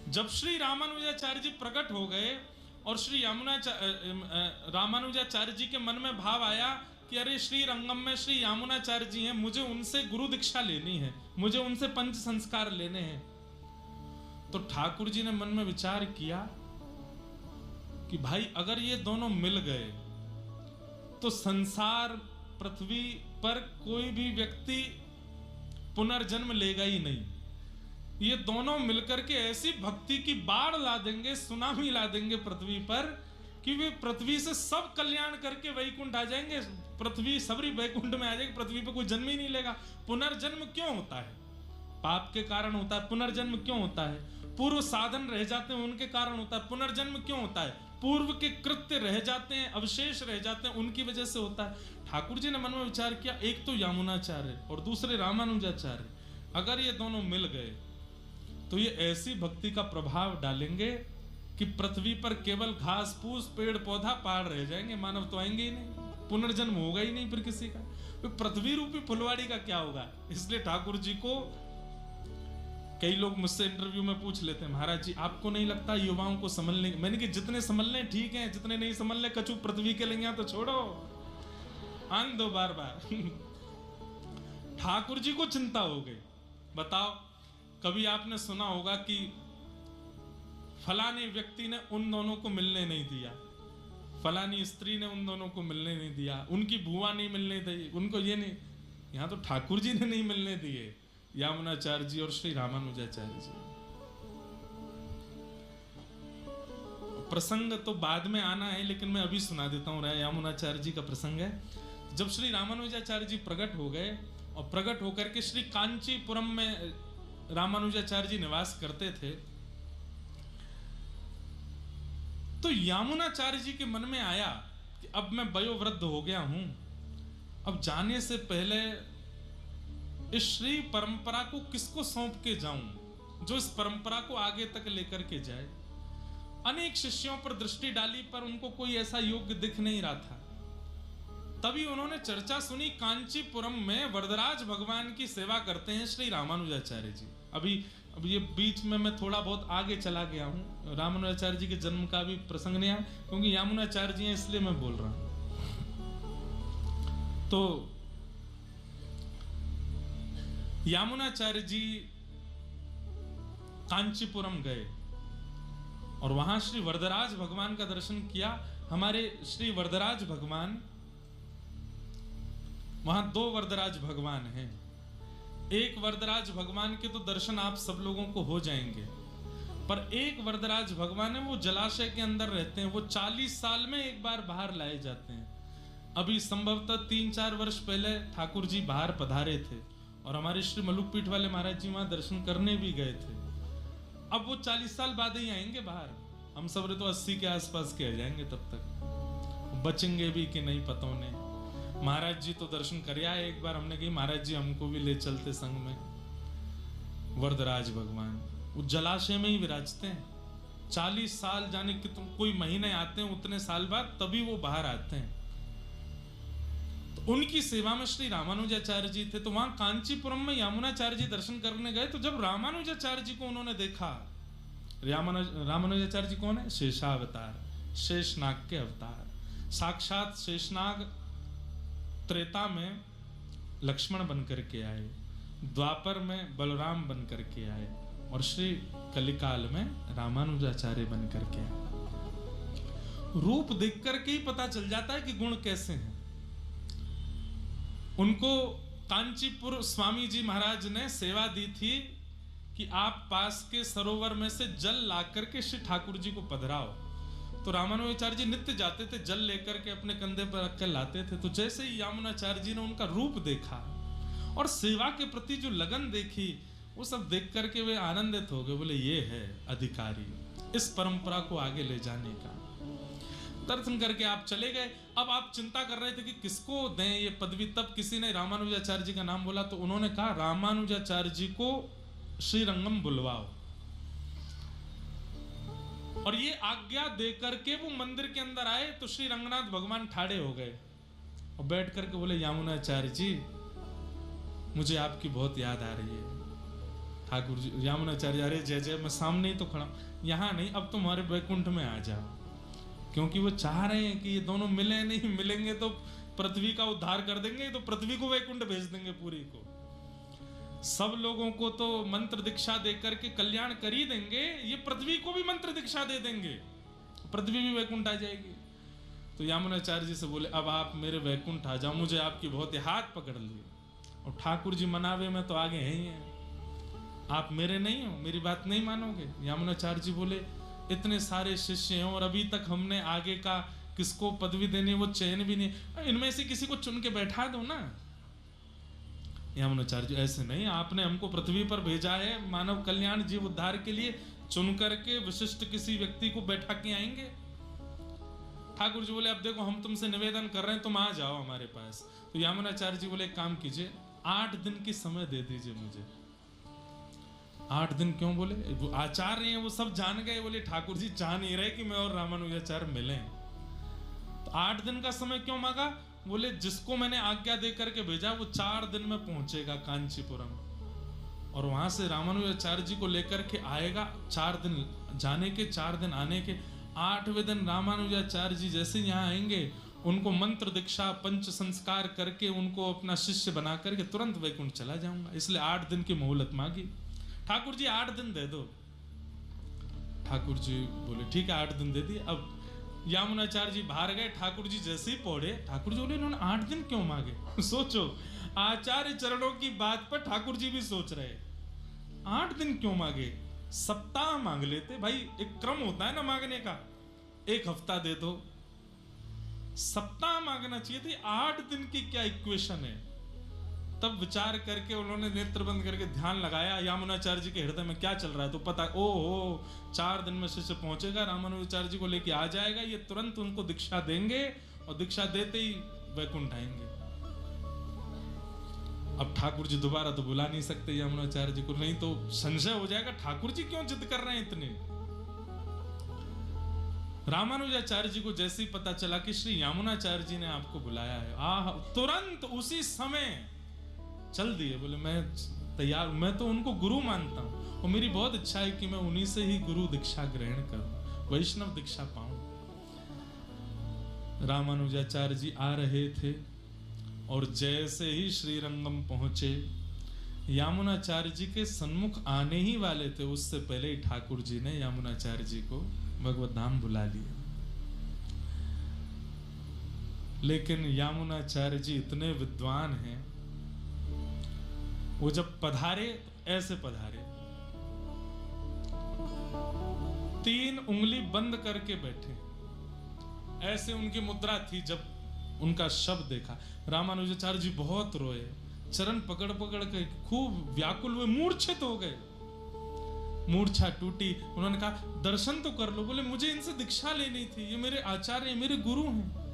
जब श्री रामानुजाचार्य जी प्रकट हो गए और श्री रामानुजाचार्य जी के मन में भाव आया कि अरे श्री रंगम में श्री यामुनाचार्य जी हैं, मुझे उनसे गुरु दीक्षा लेनी है, मुझे उनसे पंच संस्कार लेने हैं। तो ठाकुर जी ने मन में विचार किया कि भाई अगर ये दोनों मिल गए तो संसार पृथ्वी पर कोई भी व्यक्ति पुनर्जन्म लेगा ही नहीं। ये दोनों मिलकर के ऐसी भक्ति की बाढ़ ला देंगे, सुनामी ला देंगे पृथ्वी पर कि वे पृथ्वी से सब कल्याण करके वैकुंठ आ जाएंगे। पृथ्वी सबरी वैकुंठ में आ जाएगी, पृथ्वी पर कोई जन्म ही नहीं लेगा। पुनर्जन्म क्यों होता है? पाप के कारण होता है। पुनर्जन्म क्यों होता है? पूर्व साधन रह जाते हैं, उनके कारण होता है। पुनर्जन्म क्यों होता है? पूर्व के कृत्य रह जाते हैं, अवशेष रह जाते हैं, उनकी वजह से होता है। ठाकुर जी ने मन में विचार किया, एक तो यामुनाचार्य और दूसरे रामानुजाचार्य, अगर ये दोनों मिल गए तो ये ऐसी भक्ति का प्रभाव डालेंगे कि पृथ्वी पर केवल घास फूस पेड़ पौधा पहाड़ रह जाएंगे, मानव तो आएंगे ही नहीं, पुनर्जन्म होगा ही नहीं फिर किसी का। तो पृथ्वी रूपी फुलवाड़ी का क्या होगा? इसलिए ठाकुर जी को कई लोग मुझसे इंटरव्यू में पूछ लेते हैं, महाराज जी आपको नहीं लगता युवाओं को समझने? मैंने कि जितने समझ लें ठीक है, जितने नहीं समझ लें कछु पृथ्वी के लेंगे तो छोड़ो, आंग दो बार बार। ठाकुर जी को चिंता हो गई। बताओ, कभी आपने सुना होगा कि फलाने व्यक्ति ने उन दोनों को मिलने नहीं दिया, फलानी स्त्री ने उन दोनों को मिलने नहीं दिया, उनकी बुआ नहीं मिलने दी, उनको ये नहीं। यहां तो ठाकुर जी ने नहीं मिलने दिए, यामुनाचार्य जी और श्री रामानुजाचार्य जी। प्रसंग तो बाद में आना है, लेकिन मैं अभी सुना देता हूं। यामुनाचार्य जी का प्रसंग है। जब श्री रामानुजाचार्य जी प्रकट हो गए और प्रकट होकर के श्री कांचीपुरम में रामानुजाचार्य जी निवास करते थे, तो यामुनाचार्य जी के मन में आया कि अब मैं वयोवृद्ध हो गया हूं, अब जाने से पहले इस श्री परंपरा को किसको सौंप के जाऊं जो इस परंपरा को आगे तक लेकर के जाए। अनेक शिष्यों पर दृष्टि डाली पर उनको कोई ऐसा योग्य दिख नहीं रहा था। तभी उन्होंने चर्चा सुनी, कांचीपुरम में वरदराज भगवान की सेवा करते हैं श्री रामानुजाचार्य जी। अभी ये बीच में मैं थोड़ा बहुत आगे चला गया हूं, रामानुजाचार्य जी के जन्म का भी प्रसंग नहीं आया, क्योंकि यामुनाचार्य जी हैं इसलिए मैं बोल रहा हूं। तो यामुनाचार्य जी कांचीपुरम गए और वहां श्री वरदराज भगवान का दर्शन किया। हमारे श्री वरदराज भगवान, वहां दो वरदराज भगवान हैं। एक वरदराज भगवान के तो दर्शन आप सब लोगों को हो जाएंगे, पर एक वरदराज भगवान है वो जलाशय के अंदर रहते हैं। वो 40 साल में एक बार बाहर लाए जाते हैं। अभी संभवतः 3-4 वर्ष पहले ठाकुर जी बाहर पधारे थे और हमारे श्री मलुकपीठ वाले महाराज जी वहां दर्शन करने भी गए थे। अब वो 40 साल बाद ही आएंगे बाहर। हम सब तो 80 के आसपास के आ जाएंगे, तब तक बचेंगे भी कि नहीं पता नहीं। महाराज जी तो दर्शन कर आए एक बार। हमने कही महाराज जी हमको भी ले चलते संग में। वरदराज भगवान वो जलाशय में ही विराजते हैं। 40 साल जाने कि तुम कोई महीने आते हैं, उतने साल बाद तभी वो बाहर आते हैं। तो उनकी सेवा में श्री रामानुजाचार्य जी थे। तो वहां कांचीपुरम में यामुनाचार्य जी दर्शन करने गए। तो जब रामानुजाचार्य जी को उन्होंने देखा, रामानुजाचार्य जी कौन है? शेषावतार, शेषनाग के अवतार। साक्षात शेषनाग त्रेता में लक्ष्मण बन करके आए, द्वापर में बलराम बन करके आए और श्री कलिकाल में रामानुजाचार्य बन करके आए। रूप देख करके ही पता चल जाता है कि गुण कैसे हैं। उनको कांचीपुर स्वामी जी महाराज ने सेवा दी थी कि आप पास के सरोवर में से जल ला करके श्री ठाकुर जी को पधराओ। तो रामानुजाचार्य जी नित्य जाते थे, जल लेकर के अपने कंधे पर रख कर लाते थे। तो जैसे ही यामुनाचार्य जी ने उनका रूप देखा और सेवा के प्रति जो लगन देखी, वो सब देख करके वे आनंदित हो गए। बोले ये है अधिकारी इस परंपरा को आगे ले जाने का। दर्शन करके आप चले गए। अब आप चिंता कर रहे थे कि किसको दें ये पदवी। तब किसी ने रामानुजाचार्य जी का नाम बोला, तो उन्होंने कहा रामानुजाचार्य जी को श्रीरंगम बुलवाओ। और ये आज्ञा देकर के वो मंदिर के अंदर आए तो श्री रंगनाथ भगवान ठाड़े हो गए और बैठ करके बोले, यामुनाचार्य जी मुझे आपकी बहुत याद आ रही है। ठाकुर जी यामुनाचार्य, अरे जय जय, मैं सामने ही तो खड़ा, यहाँ नहीं, अब तुम्हारे वैकुंठ में आ जाओ। क्योंकि वो चाह रहे हैं कि ये दोनों मिले, नहीं मिलेंगे तो पृथ्वी का उद्धार कर देंगे, तो पृथ्वी को वैकुंठ भेज देंगे पूरी को। सब लोगों को तो मंत्र दीक्षा देकर के कल्याण कर ही देंगे, ये पृथ्वी को भी मंत्र दीक्षा दे देंगे, पृथ्वी भी वैकुंठ आ जाएगी। तो यामुनाचार्य जी से बोले, अब आप मेरे वैकुंठ आ जाओ, मुझे आपकी बहुत हाथ पकड़ लिए। और ठाकुर जी मनावे में तो आगे हैं ही हैं, आप मेरे नहीं हो, मेरी बात नहीं मानोगे। यामुनाचार्य जी बोले, इतने सारे शिष्य हैं और अभी तक हमने आगे का किसको पदवी देनी वो चयन भी नहीं, इनमें से किसी को चुन के बैठा दो ना। यामुनाचार्य जी, ऐसे नहीं, आपने हमको पृथ्वी पर भेजा है मानव कल्याण जीव उद्धार के लिए, चुन करके विशिष्ट किसी व्यक्ति को बैठा के आएंगे। ठाकुर जी बोले, अब देखो हम तुमसे निवेदन कर रहे हैं, तुम आ जाओ हमारे पास। तो यामुनाचार्य जी बोले, एक काम कीजिए, 8 दिन की समय दे दीजिए मुझे। 8 दिन क्यों? बोले वो आचार्य हैं, वो सब जान गए, बोले ठाकुर जी चाह नहीं रहे कि मैं और रामानुजाचार्य मिलें। तो 8 दिन का समय क्यों मांगा? बोले जिसको मैंने आज्ञा दे करके भेजा वो 4 दिन में पहुंचेगा कांचीपुरम, और वहां से रामानुजाचार्य जी को लेकर के आएगा। 4 दिन जाने के, 4 दिन आने के। 8वें दिन रामानुजाचार्य जी जैसे यहाँ आएंगे, उनको मंत्र दीक्षा पंच संस्कार करके उनको अपना शिष्य बना करके तुरंत वैकुंठ चला जाऊंगा। इसलिए 8 दिन की मोहलत मांगी। ठाकुर जी 8 दिन दे दो। ठाकुर जी बोले ठीक है, 8 दिन दे दिए। अब यामुनाचार्य जी बाहर गए, ठाकुर जी जैसे ही पौड़े, ठाकुर जी बोले इन्होंने 8 दिन क्यों मांगे? सोचो, आचार्य चरणों की बात पर ठाकुर जी भी सोच रहे, 8 दिन क्यों मांगे? सप्ताह मांग लेते भाई, एक क्रम होता है ना मांगने का, 1 हफ्ता दे दो, सप्ताह मांगना चाहिए थी। 8 दिन की क्या इक्वेशन है? तब विचार करके उन्होंने नेत्र बंद करके ध्यान लगाया, यामुनाचार्य जी के हृदय में क्या चल रहा है तो पता, ओहो 4 दिन में शिष्य पहुंचेगा, रामानुजाचार्य जी को लेके आ जाएगा, ये तुरंत उनको दीक्षा देंगे और दीक्षा देते ही वैकुंठ आएंगे। अब ठाकुर जी दोबारा तो बुला नहीं सकते यामुनाचार्य जी को, नहीं तो संशय हो जाएगा ठाकुर जी क्यों जिद कर रहे हैं इतने। रामानुजाचार्य जी को जैसे ही पता चला कि श्री यामुनाचार्य जी ने आपको बुलाया है, तुरंत उसी समय चल दिए। बोले मैं तैयार, मैं तो उनको गुरु मानता हूं और मेरी बहुत इच्छा है कि मैं उन्हीं से ही गुरु दीक्षा ग्रहण करूं, वैष्णव दीक्षा पाऊं। रामानुजाचार्य जी आ रहे थे और जैसे ही श्रीरंगम पहुंचे, यामुनाचार्य जी के सन्मुख आने ही वाले थे, उससे पहले ही ठाकुर जी ने यामुनाचार्य जी को भगवत धाम बुला लिया। लेकिन यामुनाचार्य जी इतने विद्वान हैं, वो जब पधारे तो ऐसे पधारे, 3 उंगली बंद करके बैठे, ऐसे उनकी मुद्रा थी। जब उनका शब्द देखा, रामानुजाचार्य जी बहुत रोए, चरण पकड़ पकड़ के खूब व्याकुल हुए, मूर्छित हो गए, मूर्छा टूटी। उन्होंने कहा दर्शन तो कर लो। बोले मुझे इनसे दीक्षा लेनी थी, ये मेरे आचार्य, मेरे गुरु हैं।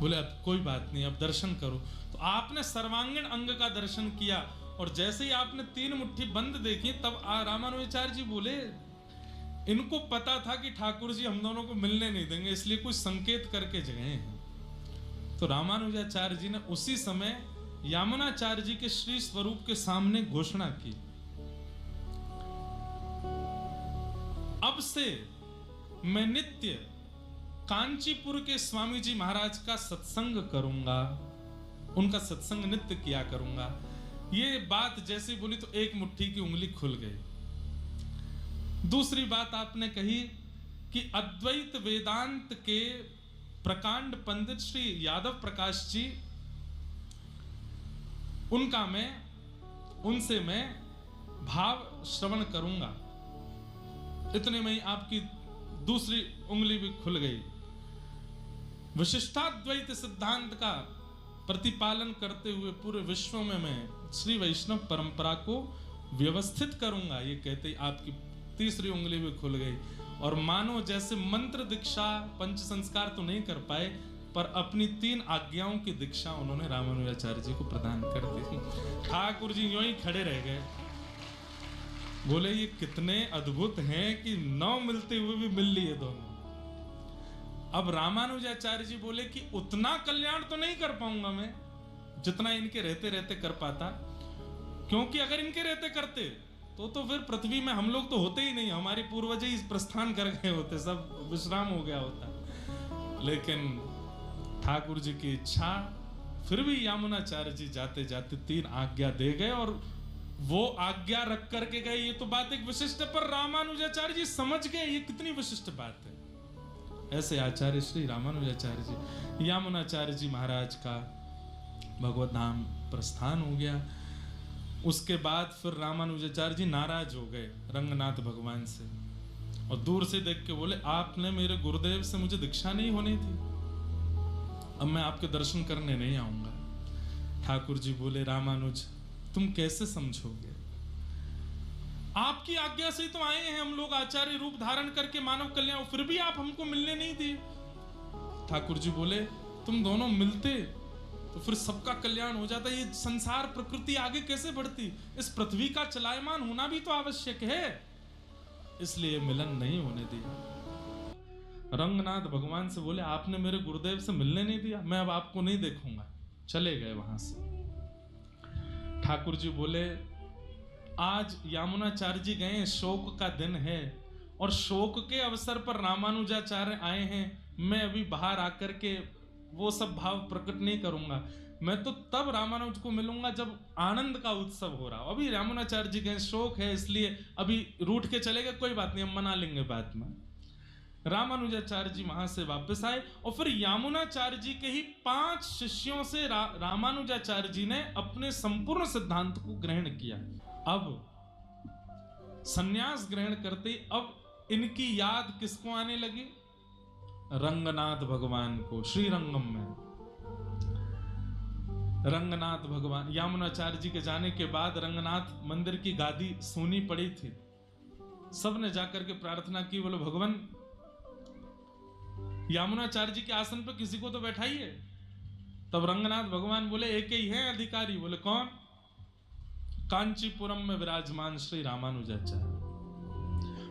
बोले अब कोई बात नहीं, अब दर्शन करो। तो आपने सर्वांगीण अंग का दर्शन किया, और जैसे ही आपने 3 मुट्ठी बंद देखी, तब रामानुजाचार्य जी बोले इनको पता था कि ठाकुर जी हम दोनों को मिलने नहीं देंगे, इसलिए कुछ संकेत करके गए हैं। तो रामानुजाचार्य जी ने उसी समय यामुनाचार्य जी के श्री स्वरूप के सामने घोषणा की, अब से मैं नित्य कांचीपुर के स्वामी जी महाराज का सत्संग करूंगा, उनका सत्संग नित्य किया करूंगा। ये बात जैसे बोली तो 1 मुट्ठी की उंगली खुल गई। दूसरी बात आपने कही कि अद्वैत वेदांत के प्रकांड पंडित श्री यादव प्रकाश जी, उनसे मैं भाव श्रवण करूंगा। इतने में ही आपकी दूसरी उंगली भी खुल गई। विशिष्टाद्वैत सिद्धांत का प्रतिपालन करते हुए पूरे विश्व में मैं श्री वैष्णव परंपरा को व्यवस्थित करूंगा, ये कहते ही आपकी तीसरी उंगली भी खुल गई। और मानो जैसे मंत्र दीक्षा पंच संस्कार तो नहीं कर पाए, पर अपनी 3 आज्ञाओं की दीक्षा उन्होंने रामानुजाचार्य जी को प्रदान कर दी। ठाकुर जी यूं ही खड़े रह गए, बोले ये कितने अद्भुत हैं कि 9 मिलते हुए भी मिल लिए दोनों। अब रामानुजाचार्य जी बोले कि उतना कल्याण तो नहीं कर पाऊंगा मैं जितना इनके रहते रहते कर पाता, क्योंकि अगर इनके रहते करते तो फिर पृथ्वी में हम लोग तो होते ही नहीं, हमारे पूर्वज ही प्रस्थान कर गए होते, सब विश्राम हो गया होता। लेकिन ठाकुर जी की इच्छा, फिर भी यामुनाचार्य जी जाते जाते 3 आज्ञा दे गए और वो आज्ञा रख करके गए। ये तो बात एक विशिष्ट, पर रामानुजाचार्य जी समझ गए ये कितनी विशिष्ट बात है। ऐसे आचार्य श्री रामानुजाचार्य जी, यामुनाचार्य जी महाराज का भगवत धाम प्रस्थान हो गया। उसके बाद फिर रामानुजाचार्य जी नाराज हो गए रंगनाथ भगवान से और दूर से देख के बोले, आपने मेरे गुरुदेव से मुझे दीक्षा नहीं होनी थी, अब मैं आपके दर्शन करने नहीं आऊंगा। ठाकुर जी बोले, रामानुज तुम कैसे समझोगे, आपकी आज्ञा से ही तो आए हैं हम लोग आचार्य रूप धारण करके मानव कल्याण, फिर भी आप हमको मिलने नहीं दिए। ठाकुर जी बोले, तुम दोनों मिलते तो फिर सबका कल्याण हो जाता, ये संसार प्रकृति आगे कैसे बढ़ती, इस पृथ्वी का चलायमान होना भी तो आवश्यक है, इसलिए मिलन नहीं होने दिया। रंगनाथ भगवान से बोले, आपने मेरे गुरुदेव से मिलने नहीं दिया, मैं अब आपको नहीं देखूंगा, चले गए वहां से। ठाकुर जी बोले, आज यामुनाचार्य जी गए, शोक का दिन है और शोक के अवसर पर रामानुजाचार्य आए हैं, मैं अभी बाहर आकर के वो सब भाव प्रकट नहीं करूंगा, मैं तो तब रामानुज को मिलूंगा जब आनंद का उत्सव हो रहा हो। अभी रामानुजाचार्य जी के शोक है, इसलिए अभी रूठ के चले गए, कोई बात नहीं, हम मना लेंगे बाद में। रामानुजाचार्य जी वहां से वापस आए और फिर यामुनाचार्य जी के ही 5 शिष्यों से रामानुजाचार्य जी ने अपने संपूर्ण सिद्धांत को ग्रहण किया। अब संन्यास ग्रहण करते अब इनकी याद किसको आने लगी, रंगनाथ भगवान को। श्री रंगम में रंगनाथ भगवान, यामुनाचार्य जी के जाने के बाद रंगनाथ मंदिर की गादी सूनी पड़ी थी, सबने जाकर के प्रार्थना की, बोलो भगवान यामुनाचार्य जी के आसन पर किसी को तो बैठाइए। तब रंगनाथ भगवान बोले, एक ही है अधिकारी। बोले कौन? कांचीपुरम में विराजमान श्री रामानुजाचार्य।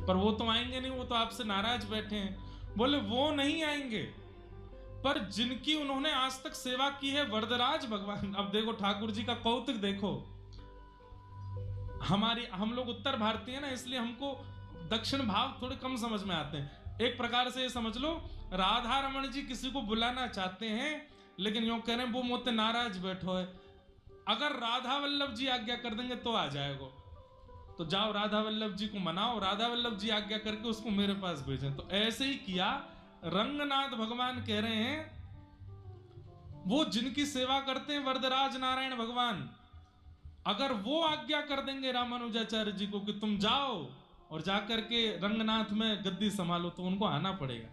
पर वो तो आएंगे नहीं, वो तो आपसे नाराज बैठे हैं। बोले वो नहीं आएंगे, पर जिनकी उन्होंने आज तक सेवा की है वरदराज भगवान। अब देखो ठाकुर जी का कौतुक देखो, हम लोग उत्तर भारतीय हैं ना, इसलिए हमको दक्षिण भाव थोड़े कम समझ में आते हैं। एक प्रकार से ये समझ लो, राधा रमन जी किसी को बुलाना चाहते हैं, लेकिन यूं कह रहे हैं वो मोते नाराज बैठो है, अगर राधा वल्लभ जी आज्ञा कर देंगे तो आ जाएगा, तो जाओ राधा वल्लभ जी को मनाओ, राधा वल्लभ जी आज्ञा करके उसको मेरे पास भेजें। तो ऐसे ही किया। रंगनाथ भगवान कह रहे हैं वो जिनकी सेवा करते हैं वरदराज नारायण भगवान, अगर वो आज्ञा कर देंगे रामानुजाचार्य जी को कि तुम जाओ और जाकर के रंगनाथ में गद्दी संभालो, तो उनको आना पड़ेगा।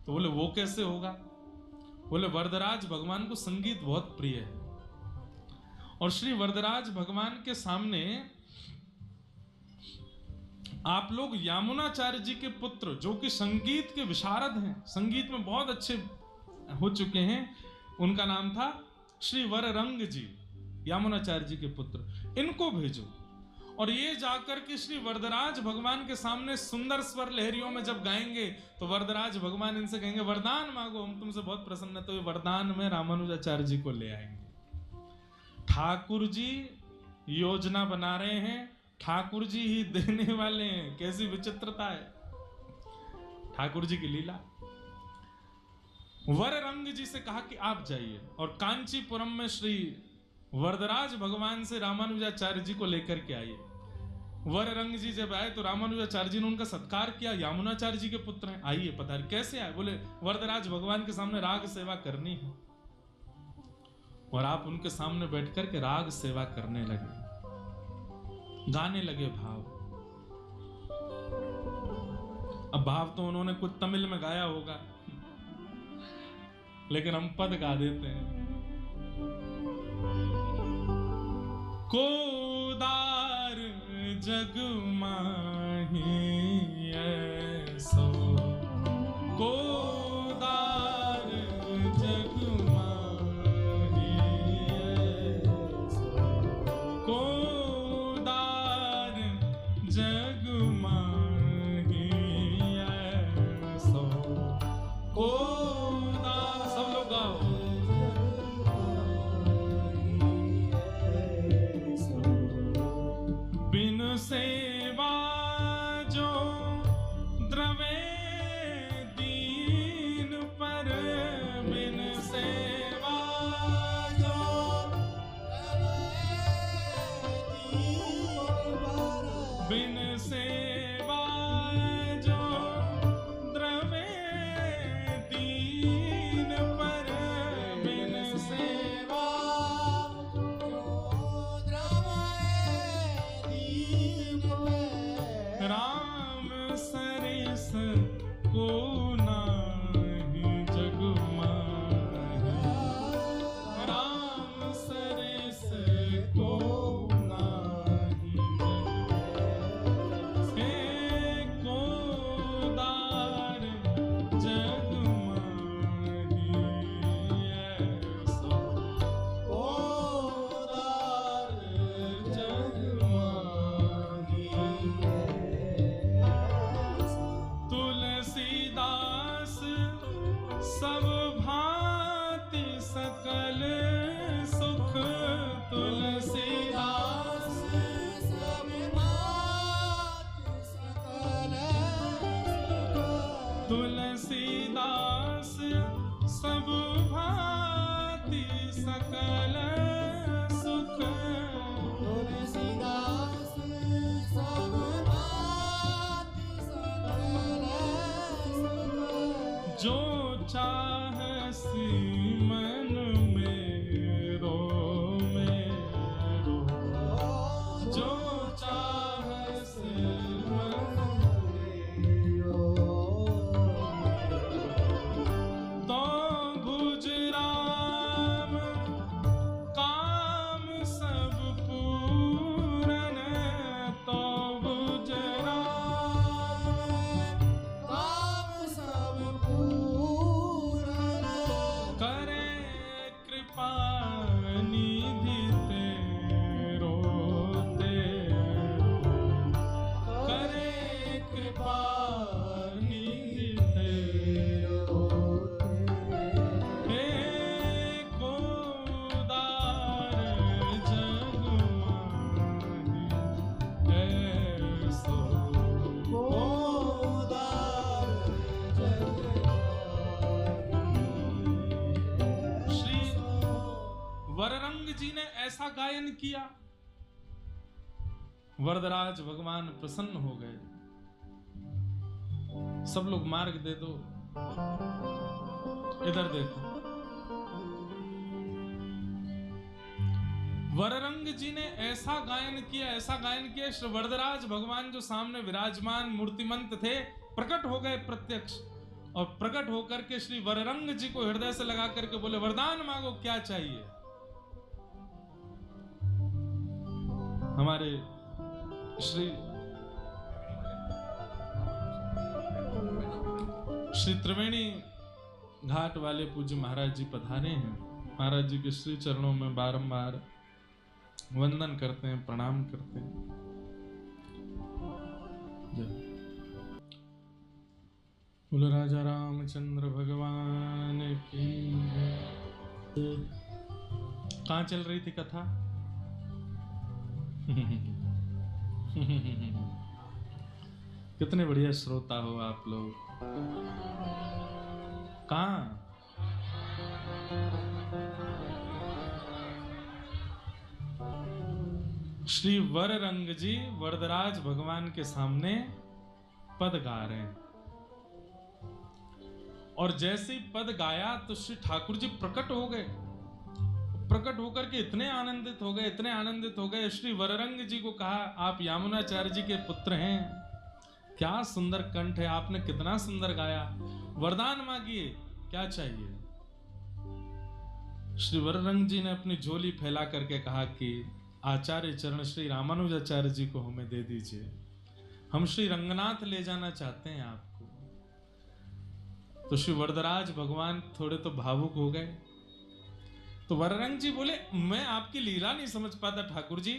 तो बोले वो कैसे होगा? बोले वरदराज भगवान को संगीत बहुत प्रिय है और श्री वरदराज भगवान के सामने आप लोग यामुनाचार्य जी के पुत्र जो कि संगीत के विशारद हैं, संगीत में बहुत अच्छे हो चुके हैं, उनका नाम था श्री वररंग जी, यामुनाचार्य जी के पुत्र, इनको भेजो और ये जाकर के श्री वरदराज भगवान के सामने सुंदर स्वर लहरियों में जब गाएंगे तो वरदराज भगवान इनसे कहेंगे वरदान मांगो, हम तुमसे बहुत प्रसन्न है। तो ये वरदान में रामानुजाचार्य जी को ले आएंगे। ठाकुर जी योजना बना रहे हैं, ठाकुर जी ही देने वाले हैं। कैसी विचित्रता है ठाकुर जी की लीला। वररंग जी से कहा कि आप जाइए और कांचीपुरम में श्री वरदराज भगवान से रामानुजाचार्य जी को लेकर के आइए। वररंग जी जब आए तो रामानुजाचार्य जी ने उनका सत्कार किया, यामुनाचार्य जी के पुत्र हैं, आइए पधारिए। कैसे आए? बोले वरदराज भगवान के सामने राग सेवा करनी है और आप उनके सामने बैठकर के राग सेवा करने लगे, गाने लगे भाव। अब भाव तो उन्होंने कुछ तमिल में गाया होगा, लेकिन हम पद गा देते हैं। कोदार जग माही ऐसो, कोदार जग माही ऐसो, कोदार जग माही ऐसो, कोदार। सब लोग गाओ। बिन सेवा जो द्रवे दीन पर, बिन सेवा जो द्रवे दीन पर, राम सरिस को नाही जग माहि, राम सरिस को नाही जग, एको दार जग माहि, ऐसा को दार जग माहि। तुलसीदास सब भांति सकल सुख, तुलसीदास सब भांति सकल सुख, तुलसीदास सब भांति सकल सुख, तुलसीदास सब भांति सकल सुख, जो चाहसी मन मेरो मेरो, जो चाहसी मन मेरो, तो भुज राम काम सब पूरन, तो भुज राम काम सब पूरन, करे कृपा निधि तेरो तेरो, करे कृपा निधि तेरो तेरो, एको दार जग माहि, ऐसो को दार जग माहि। श्री वररंग जी ने ऐसा गायन किया, वरदराज भगवान प्रसन्न हो गए। सब लोग मार्ग दे दो, इधर देखो। वररंग जी ने ऐसा गायन किया, ऐसा गायन किया, श्री वरदराज भगवान जो सामने विराजमान मूर्तिमंत थे प्रकट हो गए प्रत्यक्ष, और प्रकट होकर के श्री वररंग जी को हृदय से लगा करके बोले, वरदान मांगो, क्या चाहिए। हमारे श्री त्रिवेणी घाट वाले पूज्य महाराज जी पधारे हैं। महाराज जी के श्री चरणों में बारंबार वंदन करते हैं, प्रणाम करते हैं। बोलो राजा रामचंद्र भगवान की जय। कहाँ चल रही थी कथा? कितने बढ़िया श्रोता हो आप लोग। कहाँ? श्री वररंग जी वरदराज भगवान के सामने पद गा रहे हैं, और जैसे ही पद गाया तो श्री ठाकुर जी प्रकट हो गए। प्रकट होकर के इतने आनंदित हो गए, इतने आनंदित हो गए। श्री वररंग जी को कहा, आप यामुनाचार्य जी के पुत्र हैं, क्या सुंदर कंठ है, आपने कितना सुंदर गाया, वरदान मांगिए, क्या चाहिए। श्री वररंग जी ने अपनी झोली फैला करके कहा कि आचार्य चरण श्री रामानुजाचार्य जी को हमें दे दीजिए, हम श्री रंगनाथ ले जाना चाहते हैं आपको। तो श्री वरदराज भगवान थोड़े तो भावुक हो गए। तो वररंग जी बोले, मैं आपकी लीला नहीं समझ पाता ठाकुर जी,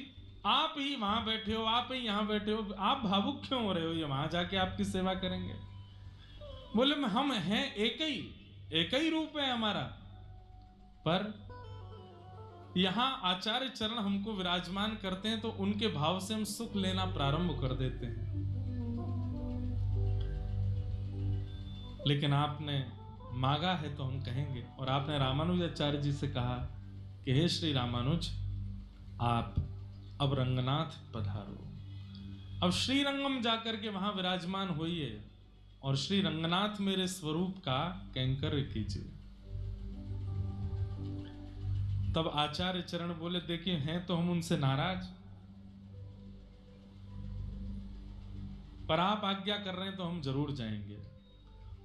आप ही वहां बैठे हो, आप ही यहां बैठे हो, आप भावुक क्यों हो रहे हो, ये वहां जाके आपकी सेवा करेंगे। बोले, हम हैं एक ही रूप है हमारा, पर यहां आचार्य चरण हमको विराजमान करते हैं तो उनके भाव से हम सुख लेना प्रारंभ कर देते हैं। लेकिन आपने मांगा है तो हम कहेंगे, और आपने रामानुजाचार्य जी से कहा कि हे श्री रामानुज, आप अब रंगनाथ पधारो। अब श्रीरंगम जाकर के वहां विराजमान होइए और श्री रंगनाथ मेरे स्वरूप का कैंकर कीजिए। तब आचार्य चरण बोले, देखिए हैं तो हम उनसे नाराज, पर आप आज्ञा कर रहे हैं तो हम जरूर जाएंगे।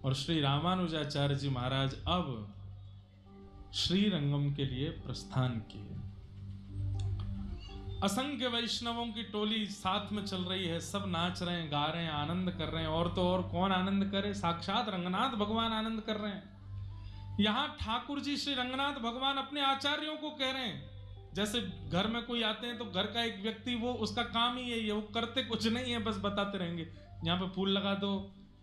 और श्री रामानुजाचार्य जी महाराज अब श्रीरंगम के लिए प्रस्थान किए। असंख्य वैष्णवों की टोली साथ में चल रही है, सब नाच रहे हैं, गा रहे हैं, आनंद कर रहे हैं। और तो और कौन आनंद करे, साक्षात रंगनाथ भगवान आनंद कर रहे हैं। यहां ठाकुर जी श्री रंगनाथ भगवान अपने आचार्यों को कह रहे हैं, जैसे घर में कोई आते हैं तो घर का एक व्यक्ति, वो उसका काम ही यही है, वो करते कुछ नहीं है, बस बताते रहेंगे, यहाँ पे फूल लगा दो,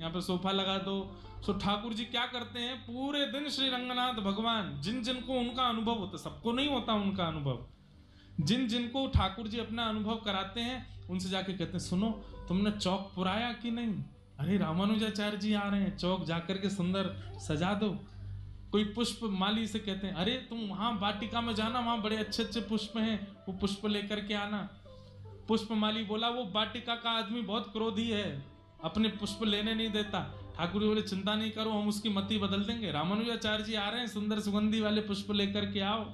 यहाँ पे सोफा लगा दो। सो ठाकुर जी क्या करते हैं, पूरे दिन श्री रंगनाथ भगवान जिन जिनको उनका अनुभव होता, सबको नहीं होता उनका अनुभव, जिन जिनको ठाकुर जी अपना अनुभव कराते हैं उनसे जाके कहते हैं, सुनो तुमने चौक पुराया कि नहीं? अरे रामानुजाचार्य जी आ रहे हैं, चौक जाकर के सुंदर सजा दो। कोई पुष्प माली से कहते हैं, अरे तुम वहां वाटिका में जाना, वहां बड़े अच्छे अच्छे पुष्प हैं, वो पुष्प लेकर के आना। पुष्प माली बोला, वो वाटिका का आदमी बहुत क्रोधी है, अपने पुष्प लेने नहीं देता। ठाकुर जी बोले, चिंता नहीं करो, हम उसकी मति बदल देंगे, रामानुजाचार्य जी आ रहे हैं, सुंदर सुगंधी वाले पुष्प लेकर के आओ।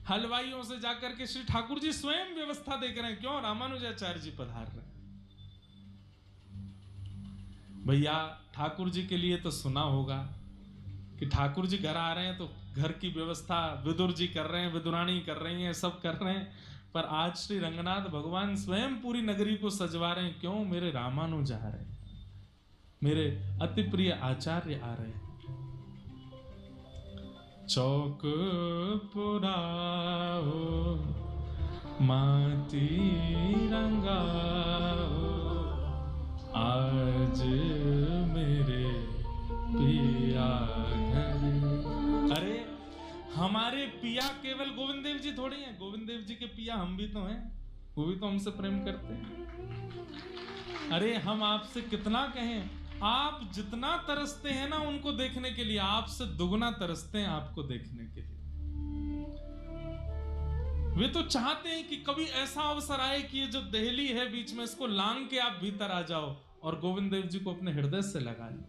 हलवाइयों से जाकर के श्री ठाकुर जी स्वयं व्यवस्था देख रहे हैं, क्यों? रामानुजाचार्य जी पधार रहे हैं। भैया ठाकुर जी के लिए तो सुना होगा कि ठाकुर जी घर आ रहे हैं तो घर की व्यवस्था विदुर जी कर रहे हैं, विदुरानी कर रही हैं, सब कर रहे हैं। पर आज श्री रंगनाथ भगवान स्वयं पूरी नगरी को सजवा रहे हैं, क्यों? मेरे रामानुज आ रहे हैं, मेरे अति प्रिय आचार्य आ रहे हैं। चौक पुराओ माटी रंगाओ, आज मेरे पिया घर। अरे हमारे पिया केवल गोविंद देव जी थोड़ी हैं, गोविंद देव जी के पिया हम भी तो हैं, वो भी तो हमसे प्रेम करते हैं। अरे हम आपसे कितना कहें, आप जितना तरसते हैं ना उनको देखने के लिए, आपसे दुगना तरसते हैं आपको देखने के लिए। वे तो चाहते हैं कि कभी ऐसा अवसर आए कि ये जो दहली है बीच में, इसको लांग के आप भीतर आ जाओ और गोविंद देव जी को अपने हृदय से लगा लो।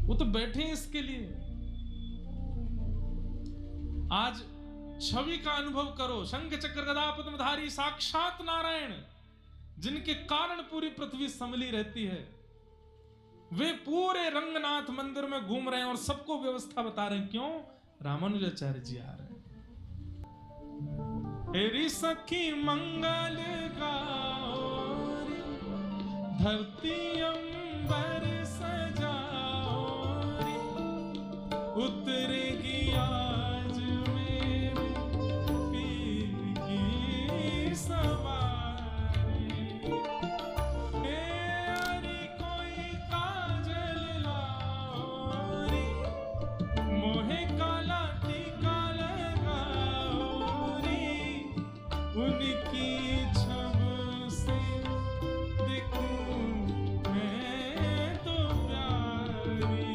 वो तो बैठे हैं इसके लिए। आज छवि का अनुभव करो, शंख चक्र गदा पद्मधारी साक्षात नारायण, जिनके कारण पूरी पृथ्वी संभली रहती है, वे पूरे रंगनाथ मंदिर में घूम रहे हैं और सबको व्यवस्था बता रहे हैं, क्यों? रामानुजाचार्य जी आ रहे हैं। हेरी सखी मंगल गाओ रे, धरती अंबर सजाओ रे, उतरेगी आज मेरे पीर की सवारी। अरे कोई काजल लाओ रे, मोहे काला टीका लगाओ रे, उनकी छब से देखूं मैं तो प्यारी।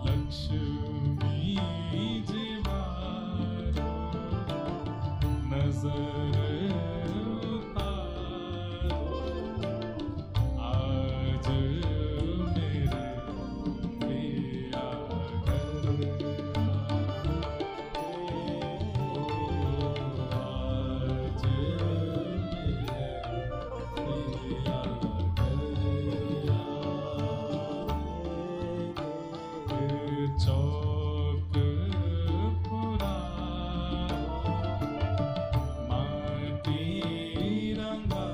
लक्ष्मी जीवारो नजर उतारो, आज मेरे पिया घर। चौक पुराओ माटी रंगाओ,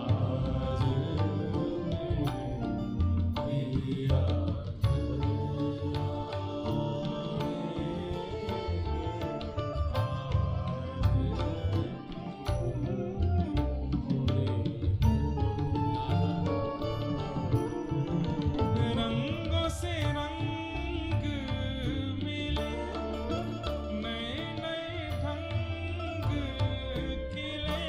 आज मेरे पिया रंगों से रंग मिले, नए नए ढंग खिले,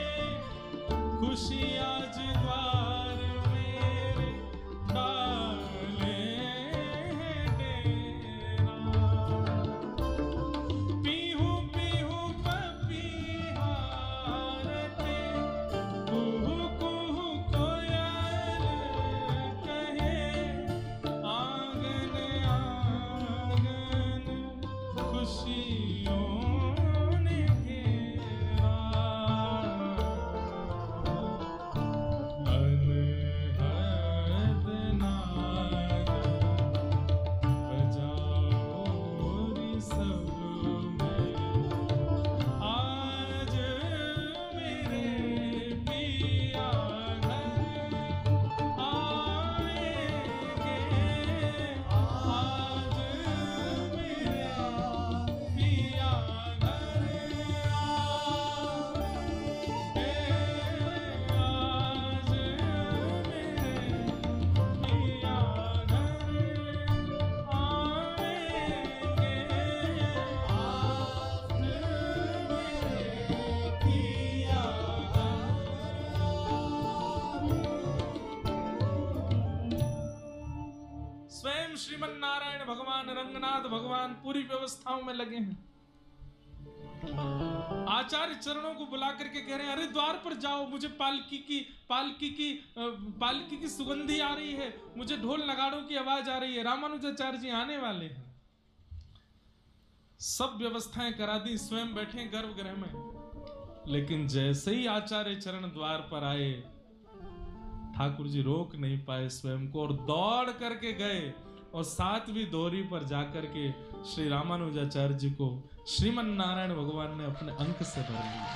खुशी आज द्वार मेरे डाले हैं डेरा। पीहू पीहू भगवान रंगनाथ भगवान पूरी व्यवस्थाओं में लगे हैं। आचार्य चरणों को बुला करके कह रहे हैं, अरे द्वार पर जाओ, मुझे पालकी की सुगंधी आ रही है, मुझे ढोल नगाड़ों की आवाज आ रही है, रामानुजाचार्य जी आने वाले हैं। सब व्यवस्थाएं करा दी, स्वयं बैठे गर्भगृह में। लेकिन जैसे ही आचार्य चरण द्वार पर आए, ठाकुर जी रोक नहीं पाए स्वयं को और दौड़ करके गए और 7वीं दोहरी पर जाकर के श्री रामानुजाचार्य जी को श्रीमन नारायण भगवान ने अपने अंक से भर लिया।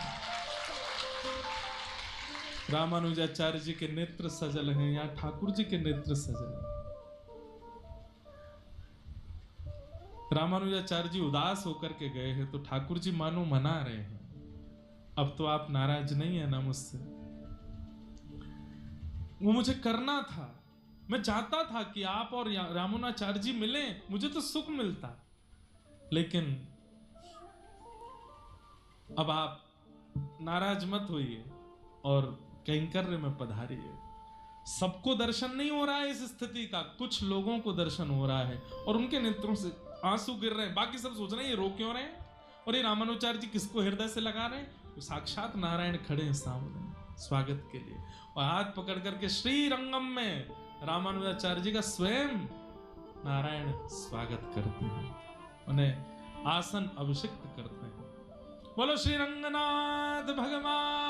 रामानुजाचार्य जी के नेत्र सजल हैं, यहाँ ठाकुर जी के नेत्र सजल हैं। रामानुजाचार्य जी उदास होकर के गए हैं तो ठाकुर जी मानो मना रहे हैं, अब तो आप नाराज नहीं है ना मुझसे। वो मुझे करना था, मैं चाहता था कि आप और रामानुजाचार्य जी मिलें, मुझे तो सुख मिलता, लेकिन अब आप नाराज मत होइए और कैंकर्य में पधारिए। सबको दर्शन नहीं हो रहा है इस स्थिति का, कुछ लोगों को दर्शन हो रहा है और उनके नेत्रों से आंसू गिर रहे हैं। बाकी सब सोच रहे हैं ये रो क्यों रहे हैं और ये रामानुजाचार्य जी किसको हृदय से लगा रहे हैं। तो साक्षात नारायण खड़े हैं सामने स्वागत के लिए और हाथ पकड़ करके श्री रंगम में रामानुजाचार्य जी का स्वयं नारायण स्वागत करते हैं, उन्हें आसन अभिषिक्त करते हैं। बोलो श्री रंगनाथ भगवान